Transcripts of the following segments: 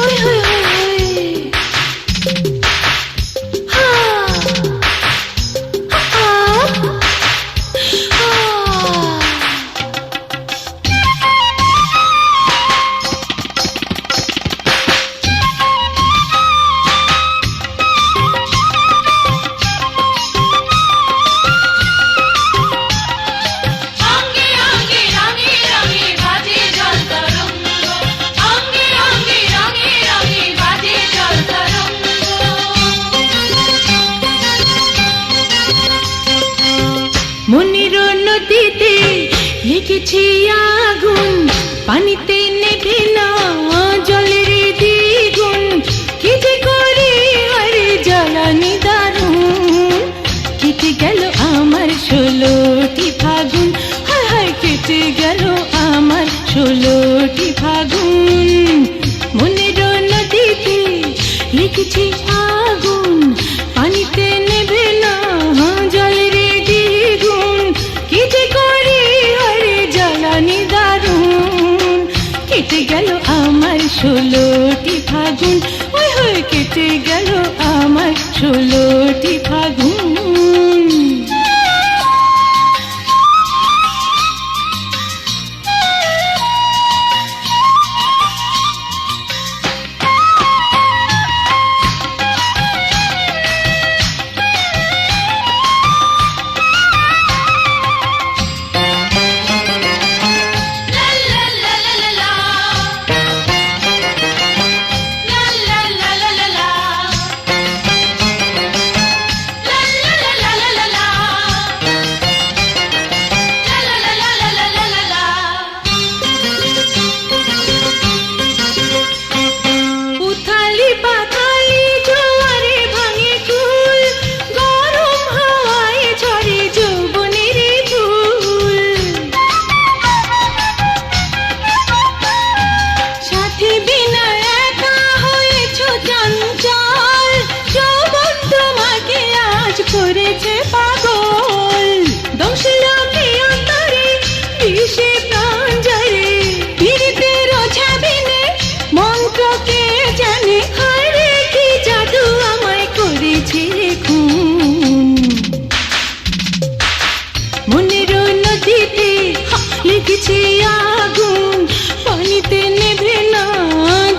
ওই হই হই হই হা আ মনের নদীতে লিখেছি আগুন, পানিতে নেভে না জলের দ্বিগুণ। কি যে করি আরে জ্বালানি দারুণ, কেটে গেল আমার 16টি ফাগুন। হায় হায় কেটে গেল আমার 16টি ফাগুন। মনের নদীতে লিখেছি আগুন, পানিতে নেভে না জলের দ্বিগুণ। কি যে করি আরে জ্বালানি দারুণ, কেটে গেল আমার 16টি ফাগুন। ওই হয়ে কেটে গেল আমার 16টি ফাগুন। করেছে পাগল দোষলোকে অন্তরে বিষে প্রাণ জলে, ফিরতে রোঝাবিনে মন্ত্রকে জানে। হারে কি জাদু আমায় করেছে খুন। মনের নদীতে লিখেছি আগুন, পানিতে নেভে না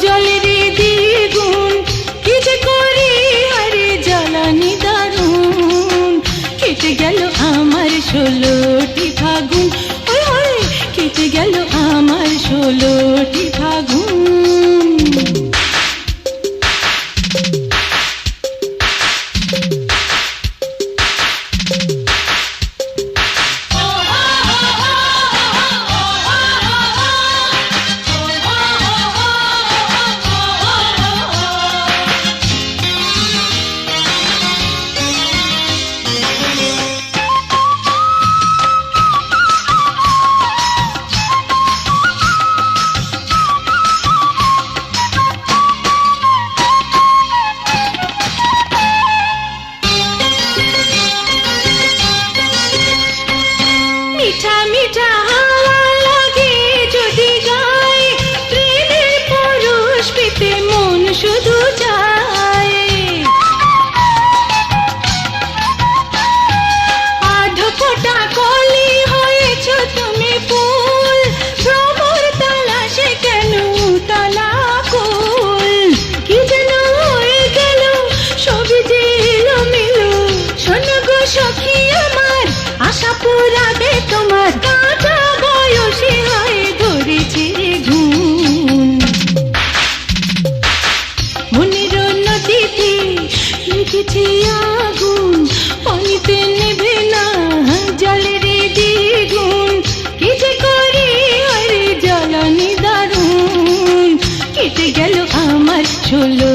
জলের দ্বিগুণ। কি যে করি আরে জ্বালানি দারুণ, কেটে গেল আমার 16টি ফাগুন। ওই ওই কেটে গেল আমার 16টি ফাগুন। মিঠা মিঠা হাওয়া লাগে যদি গায়, প্রেমের পরশ পেতে মন শুধু চায়। আধপোটা কলি হয়েছ তুমি ফুল, ভ্রমর তালাশে কেন তালা কুল। কি যেন হয়ে গেল সবই যে এলোমেলো, শোনো গো সখী আমার আশা পুরাবে তোমার। কাঁচা বয়সে হয় ধরেছে ঘুম। মনের নদীতে লিখেছি আগুন, পানিতে নেভে না জলের দ্বিগুণ। কি যে করি আরে জ্বালানি দারুণ, কেটে গেল আমার 16